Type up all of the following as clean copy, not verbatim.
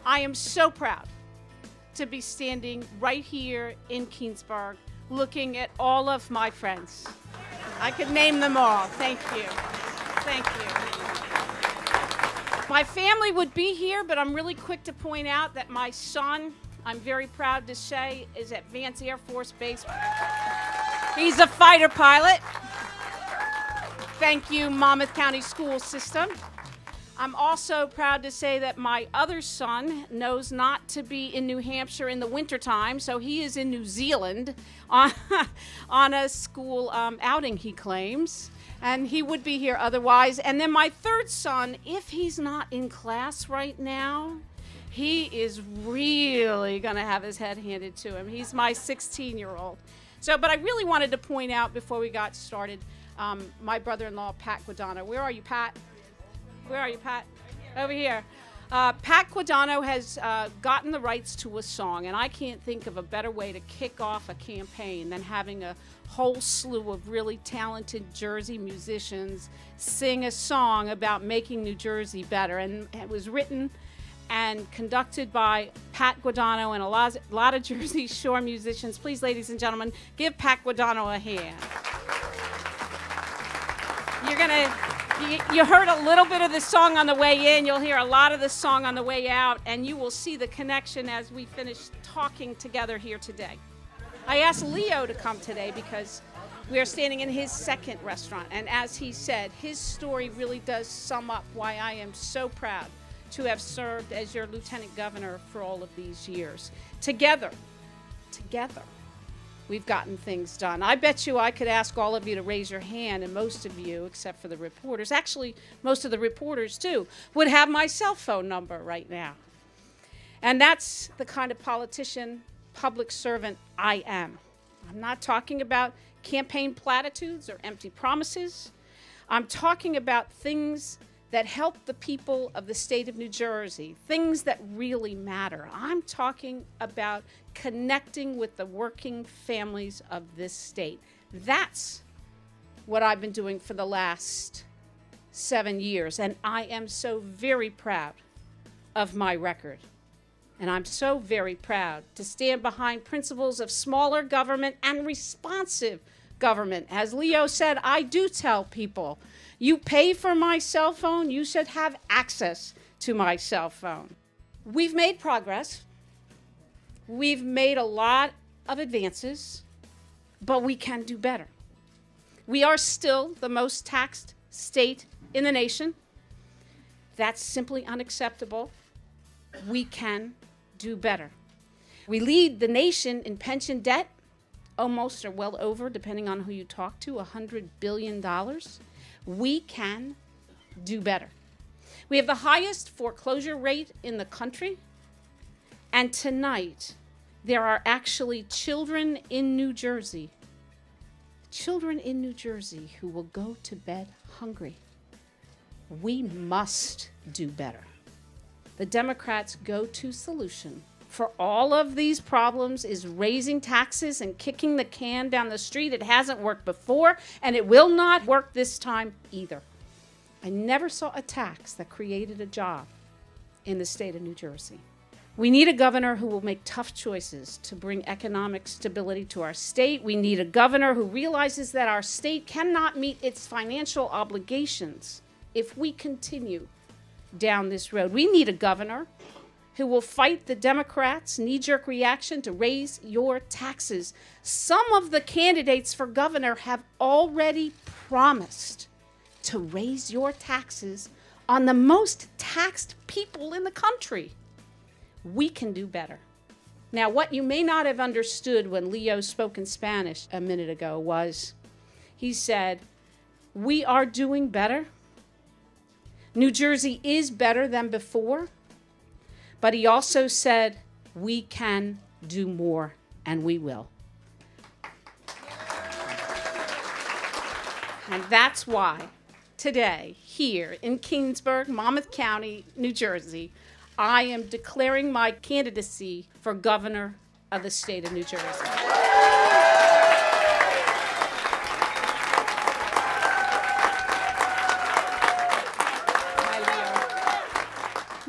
I am so proud to be standing right here in Keansburg looking at all of my friends. I could name them all. Thank you. Thank you. My family would be here, but I'm really quick to point out that my son, I'm very proud to say, is at Vance Air Force Base. He's a fighter pilot. Thank you, Monmouth County School System. I'm also proud to say that my other son knows not to be in New Hampshire in the wintertime, so he is in New Zealand on a school outing, he claims, and he would be here otherwise. And then my third son, if he's not in class right now, he is really going to have his head handed to him. He's my 16-year-old. But I really wanted to point out before we got started, my brother-in-law, Pat Guadagno. Where are you, Pat? Where are you, Pat? Over here. Pat Guadagno has gotten the rights to a song, and I can't think of a better way to kick off a campaign than having a whole slew of really talented Jersey musicians sing a song about making New Jersey better. And it was written and conducted by Pat Guadagno and a lot of Jersey Shore musicians. Please, ladies and gentlemen, give Pat Guadagno a hand. You heard a little bit of the song on the way in. You'll hear a lot of the song on the way out, and you will see the connection as we finish talking together here today. I asked Leo to come today because we are standing in his second restaurant, and as he said, his story really does sum up why I am so proud to have served as your lieutenant governor for all of these years. Together, we've gotten things done. I bet you I could ask all of you to raise your hand, and most of you, except for the reporters, actually most of the reporters too, would have my cell phone number right now. And that's the kind of politician, public servant I am. I'm not talking about campaign platitudes or empty promises. I'm talking about things that help the people of the state of New Jersey, things that really matter. I'm talking about connecting with the working families of this state. That's what I've been doing for the last 7 years, and I am so very proud of my record. And I'm so very proud to stand behind principles of smaller government and responsive government. As Leo said, I do tell people, you pay for my cell phone, you should have access to my cell phone. We've made progress. We've made a lot of advances, but we can do better. We are still the most taxed state in the nation. That's simply unacceptable. We can do better. We lead the nation in pension debt, almost or well over, depending on who you talk to, $100 billion. We can do better. We have the highest foreclosure rate in the country, and tonight there are actually children in New Jersey who will go to bed hungry. We must do better. The Democrats' go-to solution for all of these problems is raising taxes and kicking the can down the street. It hasn't worked before, and it will not work this time either. I never saw a tax that created a job in the state of New Jersey. We need a governor who will make tough choices to bring economic stability to our state. We need a governor who realizes that our state cannot meet its financial obligations if we continue down this road. We need a governor who will fight the Democrats' knee-jerk reaction to raise your taxes. Some of the candidates for governor have already promised to raise your taxes on the most taxed people in the country. We can do better. Now, what you may not have understood when Leo spoke in Spanish a minute ago was, he said, we are doing better. New Jersey is better than before. But he also said, we can do more, and we will. And that's why today, here in Keansburg, Monmouth County, New Jersey, I am declaring my candidacy for governor of the state of New Jersey.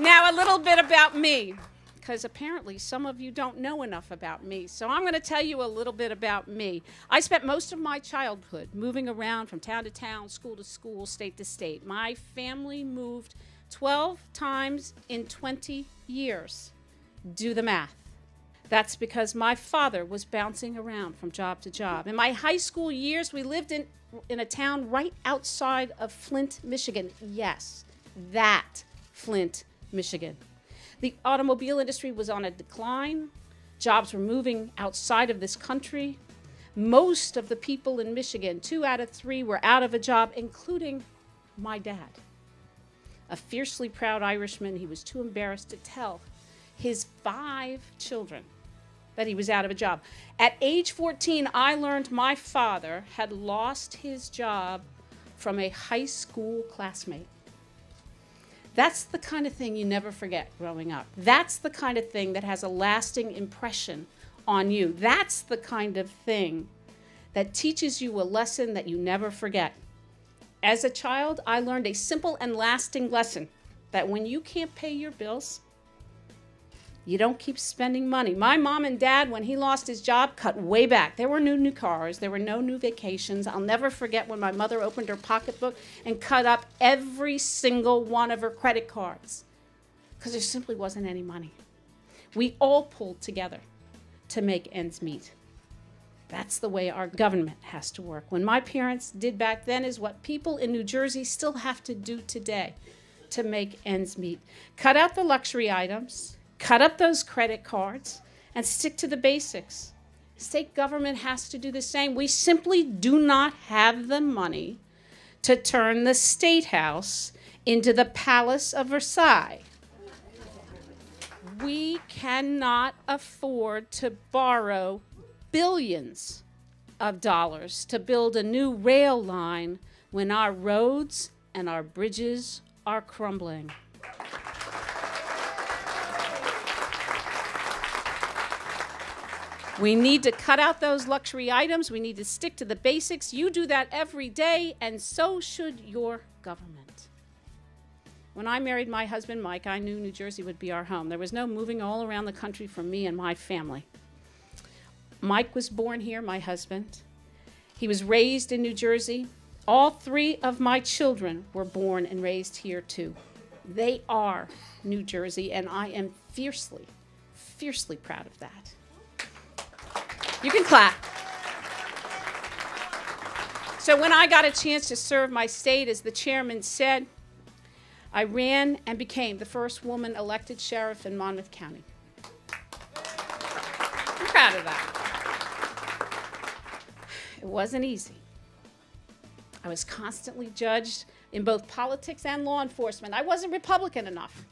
Now, a little bit about me. because apparently some of you don't know enough about me. So I'm going to tell you a little bit about me. I spent most of my childhood moving around from town to town, school to school, state to state. My family moved 12 times in 20 years. Do the math. That's because my father was bouncing around from job to job. In my high school years, we lived in a town right outside of Flint, Michigan. Yes, that Flint, Michigan. The automobile industry was on a decline. Jobs were moving outside of this country. Most of the people in Michigan, 2 out of 3, were out of a job, including my dad. A fiercely proud Irishman, he was too embarrassed to tell his 5 children that he was out of a job. At age 14, I learned my father had lost his job from a high school classmate. That's the kind of thing you never forget growing up. That's the kind of thing that has a lasting impression on you. That's the kind of thing that teaches you a lesson that you never forget. As a child, I learned a simple and lasting lesson that when you can't pay your bills, you don't keep spending money. My mom and dad, when he lost his job, cut way back. There were no new cars. There were no new vacations. I'll never forget when my mother opened her pocketbook and cut up every single one of her credit cards because there simply wasn't any money. We all pulled together to make ends meet. That's the way our government has to work. When my parents did back then is what people in New Jersey still have to do today to make ends meet. Cut out the luxury items. Cut up those credit cards and stick to the basics. State government has to do the same. We simply do not have the money to turn the State House into the Palace of Versailles. We cannot afford to borrow billions of dollars to build a new rail line when our roads and our bridges are crumbling. We need to cut out those luxury items. We need to stick to the basics. You do that every day, and so should your government. When I married my husband, Mike, I knew New Jersey would be our home. There was no moving all around the country for me and my family. Mike was born here, my husband. He was raised in New Jersey. All 3 of my children were born and raised here, too. They are New Jersey, and I am fiercely, fiercely proud of that. You can clap. So when I got a chance to serve my state, as the chairman said, I ran and became the first woman elected sheriff in Monmouth County. I'm proud of that. It wasn't easy. I was constantly judged in both politics and law enforcement. I wasn't Republican enough.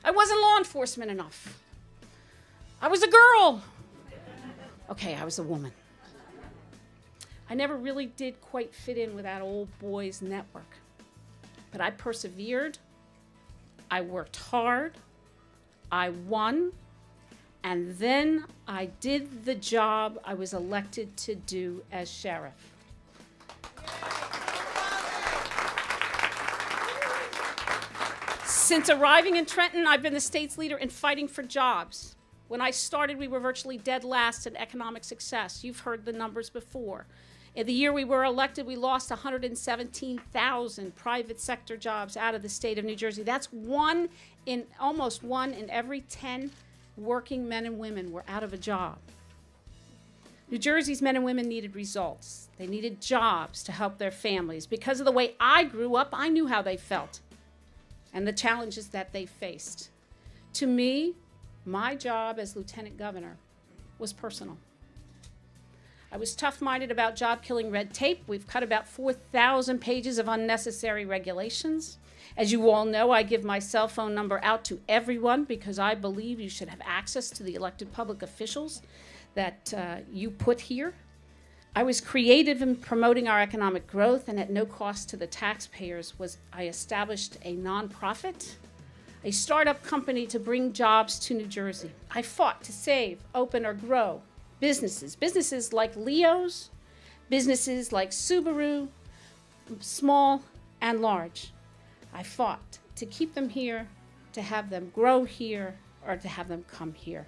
I wasn't law enforcement enough. I was a girl. Okay, I was a woman. I never really did quite fit in with that old boys network. But I persevered. I worked hard. I won. And then I did the job I was elected to do as sheriff. Since arriving in Trenton, I've been the state's leader in fighting for jobs. When I started, we were virtually dead last in economic success. You've heard the numbers before. In the year we were elected, we lost 117,000 private sector jobs out of the state of New Jersey. That's almost one in every 10 working men and women were out of a job. New Jersey's men and women needed results. They needed jobs to help their families. Because of the way I grew up, I knew how they felt and the challenges that they faced. To me, my job as lieutenant governor was personal. I was tough-minded about job-killing red tape. We've cut about 4,000 pages of unnecessary regulations. As you all know, I give my cell phone number out to everyone because I believe you should have access to the elected public officials that you put here. I was creative in promoting our economic growth, and at no cost to the taxpayers I established a nonprofit, a startup company to bring jobs to New Jersey. I fought to save, open, or grow businesses like Leo's, businesses like Subaru, small and large. I fought to keep them here to have them grow here or to have them come here.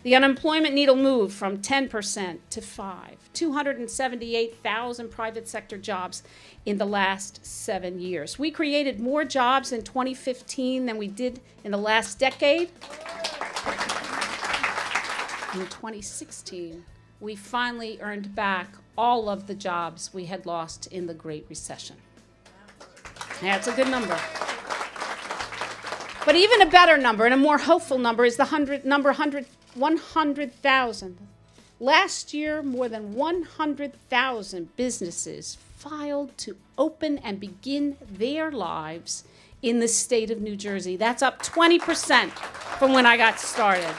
The unemployment needle moved from 10% to 5%. 278,000 private sector jobs in the last 7 years. We created more jobs in 2015 than we did in the last decade. In 2016, we finally earned back all of the jobs we had lost in the Great Recession. That's a good number. But even a better number and a more hopeful number is the 100,000. Last year, more than 100,000 businesses filed to open and begin their lives in the state of New Jersey. That's up 20% from when I got started.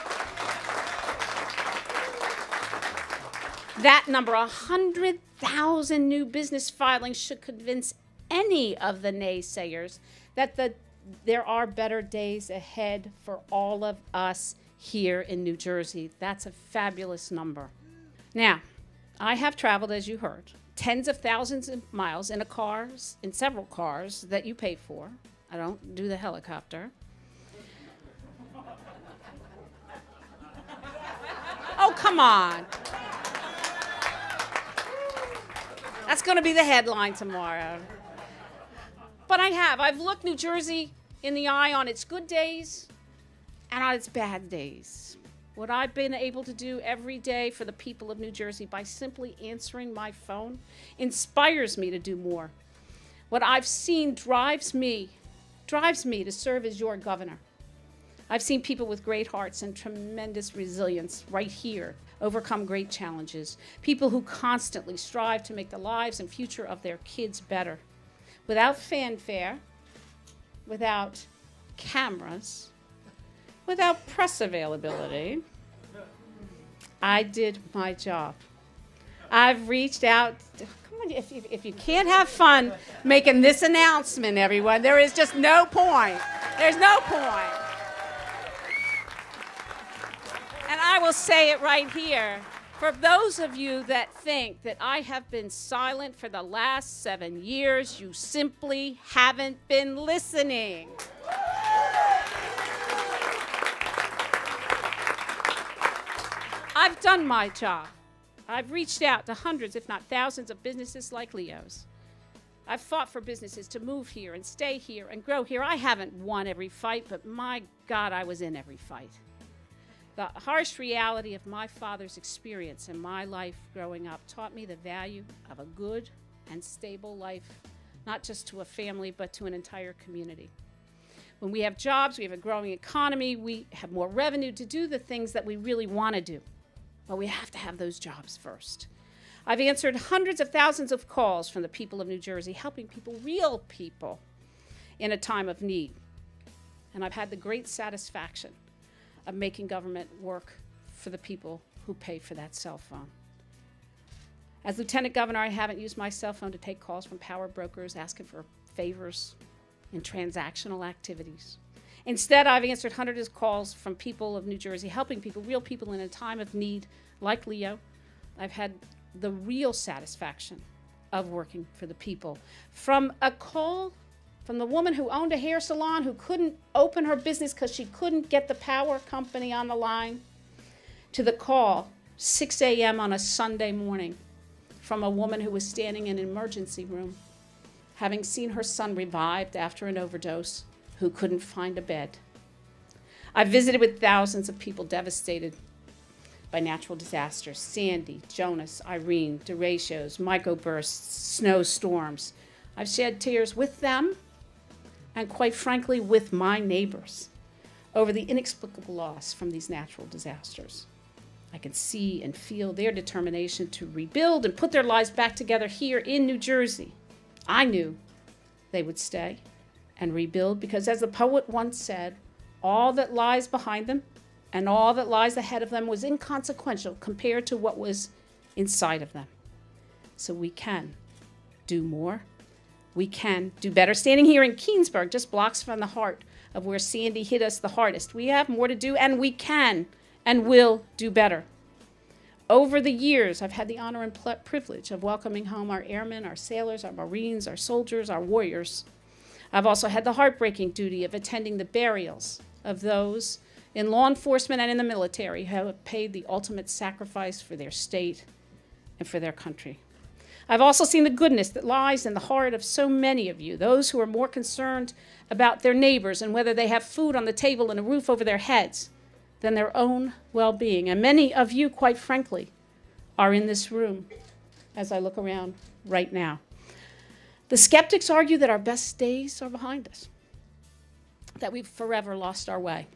That number, 100,000 new business filings, should convince any of the naysayers that there are better days ahead for all of us here in New Jersey. That's a fabulous number. Now, I have traveled, as you heard, tens of thousands of miles in several cars that you pay for. I don't do the helicopter. Oh, come on. That's going to be the headline tomorrow. But I've looked New Jersey in the eye on its good days and on its bad days. What I've been able to do every day for the people of New Jersey by simply answering my phone inspires me to do more. What I've seen drives me to serve as your governor. I've seen people with great hearts and tremendous resilience right here overcome great challenges. People who constantly strive to make the lives and future of their kids better. Without fanfare, without cameras, without press availability, I did my job. I've reached out. Come on, if you can't have fun making this announcement, everyone, there is just no point. There's no point. And I will say it right here. For those of you that think that I have been silent for the last 7 years, you simply haven't been listening. I've done my job. I've reached out to hundreds, if not thousands, of businesses like Leo's. I've fought for businesses to move here and stay here and grow here. I haven't won every fight, but my God, I was in every fight. The harsh reality of my father's experience in my life growing up taught me the value of a good and stable life, not just to a family, but to an entire community. When we have jobs, we have a growing economy, we have more revenue to do the things that we really want to do. But we have to have those jobs first. I've answered hundreds of thousands of calls from the people of New Jersey, helping people, real people, in a time of need. And I've had the great satisfaction of making government work for the people who pay for that cell phone. As Lieutenant Governor, I haven't used my cell phone to take calls from power brokers asking for favors in transactional activities. Instead, I've answered hundreds of calls from people of New Jersey, helping people, real people in a time of need, like Leo. I've had the real satisfaction of working for the people. From a call from the woman who owned a hair salon who couldn't open her business because she couldn't get the power company on the line, to the call 6 a.m. on a Sunday morning from a woman who was standing in an emergency room, having seen her son revived after an overdose, who couldn't find a bed. I've visited with thousands of people devastated by natural disasters: Sandy, Jonas, Irene, derechos, microbursts, snowstorms. I've shed tears with them and, quite frankly, with my neighbors over the inexplicable loss from these natural disasters. I can see and feel their determination to rebuild and put their lives back together here in New Jersey. I knew they would stay and rebuild because, as the poet once said, all that lies behind them and all that lies ahead of them was inconsequential compared to what was inside of them. So we can do more. We can do better. Standing here in Keensburg, just blocks from the heart of where Sandy hit us the hardest, we have more to do, and we can and will do better. Over the years, I've had the honor and privilege of welcoming home our airmen, our sailors, our Marines, our soldiers, our warriors. I've also had the heartbreaking duty of attending the burials of those in law enforcement and in the military who have paid the ultimate sacrifice for their state and for their country. I've also seen the goodness that lies in the heart of so many of you, those who are more concerned about their neighbors and whether they have food on the table and a roof over their heads than their own well-being. And many of you, quite frankly, are in this room as I look around right now. The skeptics argue that our best days are behind us, that we've forever lost our way.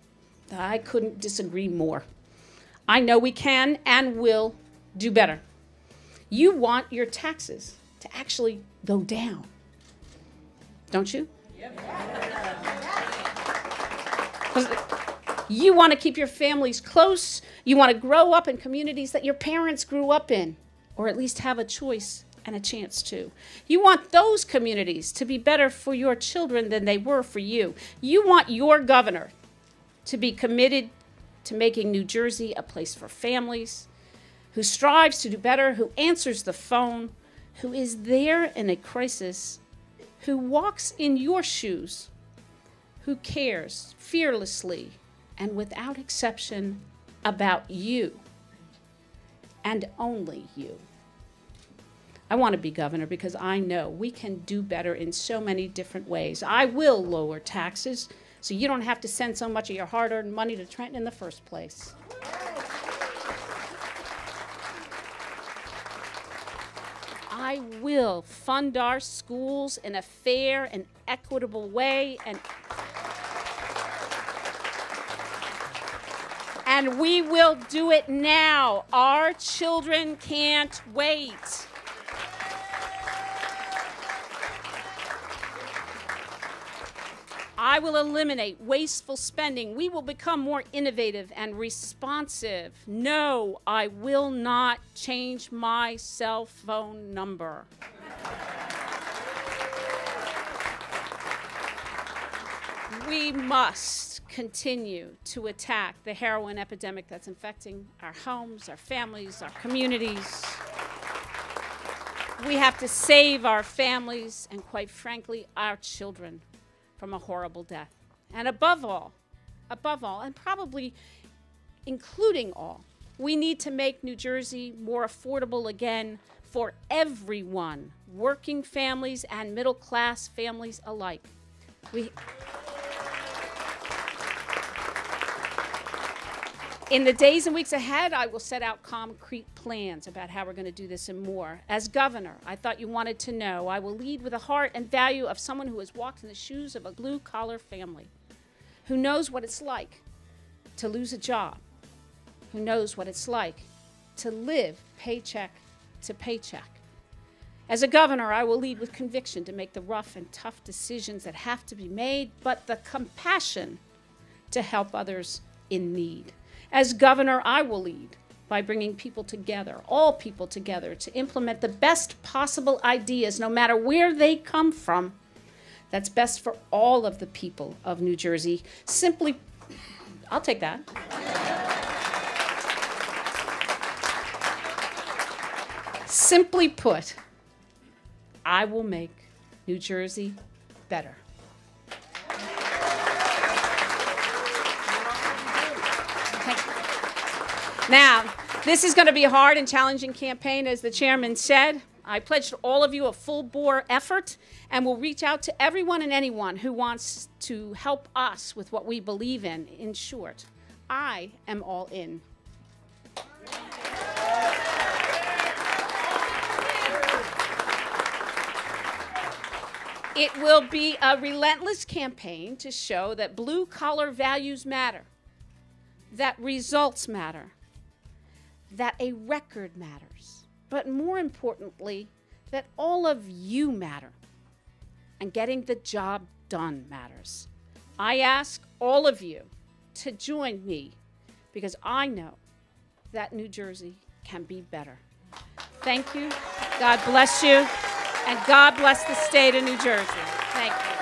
I couldn't disagree more. I know we can and will do better. You want your taxes to actually go down, don't you? Yep. You want to keep your families close. You want to grow up in communities that your parents grew up in, or at least have a choice and a chance to. You want those communities to be better for your children than they were for you. You want your governor to be committed to making New Jersey a place for families, who strives to do better, who answers the phone, who is there in a crisis, who walks in your shoes, who cares fearlessly and without exception about you and only you. I want to be governor because I know we can do better in so many different ways. I will lower taxes so you don't have to send so much of your hard-earned money to Trenton in the first place. I will fund our schools in a fair and equitable way, and we will do it now. Our children can't wait. I will eliminate wasteful spending. We will become more innovative and responsive. No, I will not change my cell phone number. We must continue to attack the heroin epidemic that's infecting our homes, our families, our communities. We have to save our families and, quite frankly, our children from a horrible death. And above all, and probably including all, we need to make New Jersey more affordable again for everyone, working families and middle-class families alike. In the days and weeks ahead, I will set out concrete plans about how we're going to do this and more. As governor, I thought you wanted to know, I will lead with the heart and value of someone who has walked in the shoes of a blue-collar family, who knows what it's like to lose a job, who knows what it's like to live paycheck to paycheck. As a governor, I will lead with conviction to make the rough and tough decisions that have to be made, but the compassion to help others in need. As governor, I will lead by bringing people together, all people together, to implement the best possible ideas, no matter where they come from, that's best for all of the people of New Jersey. I'll take that. Simply put, I will make New Jersey better. Now, this is going to be a hard and challenging campaign, as the chairman said. I pledge to all of you a full-bore effort, and will reach out to everyone and anyone who wants to help us with what we believe in. In short, I am all in. It will be a relentless campaign to show that blue-collar values matter, that results matter, that a record matters, but more importantly, that all of you matter, and getting the job done matters. I ask all of you to join me because I know that New Jersey can be better. Thank you. God bless you. And God bless the state of New Jersey. Thank you.